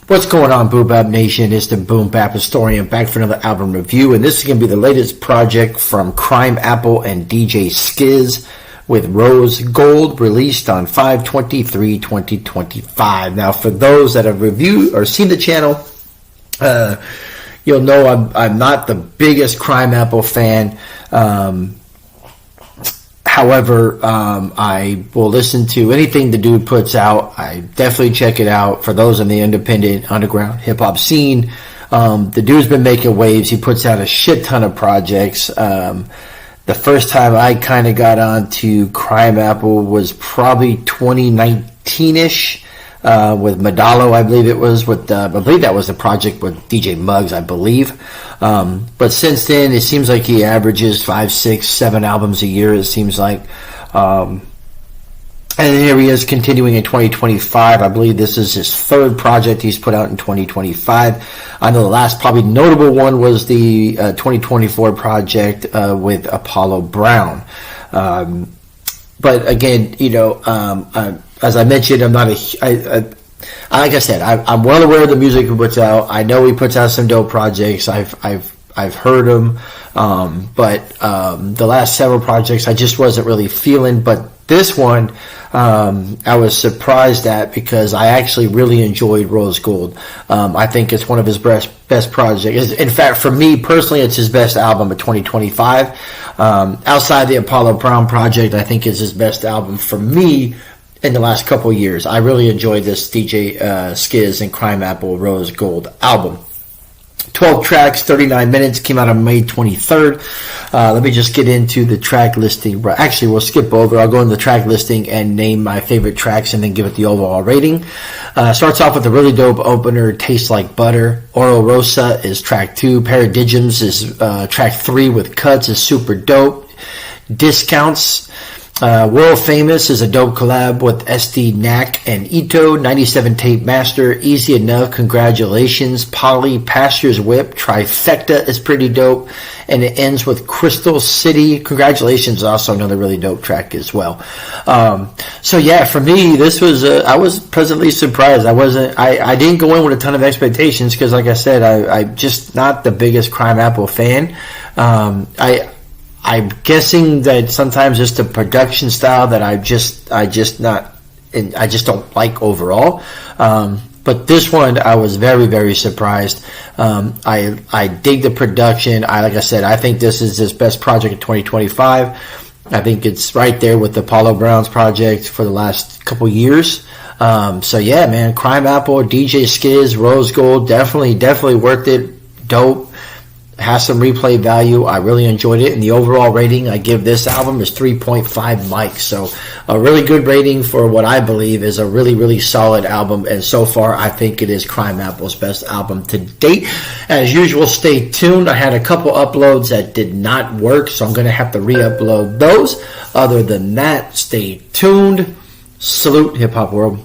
What's going on, Boom-Bap Nation? It's the Boom-BapHistorian back for another album review, and this is going to be the latest project from CRIMEAPPLE and DJ Skizz with Rose Gold, released on 5/23/2025. Now, for those that have reviewed or seen the channel, you'll know I'm not the biggest CRIMEAPPLE fan. However, I will listen to anything the dude puts out. I definitely check it out. For those in the independent underground hip hop scene, the dude's been making waves. He puts out a shit ton of projects. The first time I kind of got onto CRIMEAPPLE was probably 2019-ish. With Medallo, I believe it was, I believe that was the project with DJ Muggs, I believe. But since then, it seems like he averages 5, 6, 7 albums a year, it seems like. And here he is continuing in 2025. I believe this is his third project he's put out in 2025. I know the last probably notable one was the 2024 project with Apollo Brown. But again, you know, as I mentioned, I'm not like I said, I'm well aware of the music he puts out. I know he puts out some dope projects. I've heard him, but the last several projects I just wasn't really feeling. But this one, I was surprised at because I actually really enjoyed Rose Gold. I think it's one of his best projects. In fact, for me personally, it's his best album of 2025. Outside the Apollo Brown project, I think is his best album for me in the last couple of years. I really enjoyed this DJ Skizz and CRIMEAPPLE Rose Gold album. 12 tracks, 39 minutes, came out on May 23rd. Let me just get into the track listing. Actually, we'll skip over. I'll go into the track listing and name my favorite tracks and then give it the overall rating. Starts off with a really dope opener, Tastes Like Butter. Oro Rosa is track 2. Paradigms is track 3 with Cuts, is super dope. Discounts. World Famous is a dope collab with SD Knack and Ito. 97 Tape Master, Easy Enough, Congratulations. Polly, Pastor's Whip, Trifecta is pretty dope. And it ends with Crystal City. Congratulations is also another really dope track as well. So yeah, for me, this was, I was pleasantly surprised. I didn't go in with a ton of expectations because like I said, I'm just not the biggest CRIMEAPPLE fan. I'm guessing that sometimes it's the production style that I just don't like overall. But this one, I was very, very surprised. I dig the production. Like I said, I think this is his best project in 2025. I think it's right there with the Apollo Brown's project for the last couple years. So yeah, man, CRIMEAPPLE, DJ Skizz, Rose Gold, definitely worth it. Dope. Has some replay value. I really enjoyed it. And the overall rating I give this album is 3.5 mics. So a really good rating for what I believe is a really, really solid album. And so far, I think it is CRIMEAPPLE's best album to date. As usual, stay tuned. I had a couple uploads that did not work, so I'm going to have to re-upload those. Other than that, stay tuned. Salute, hip hop world.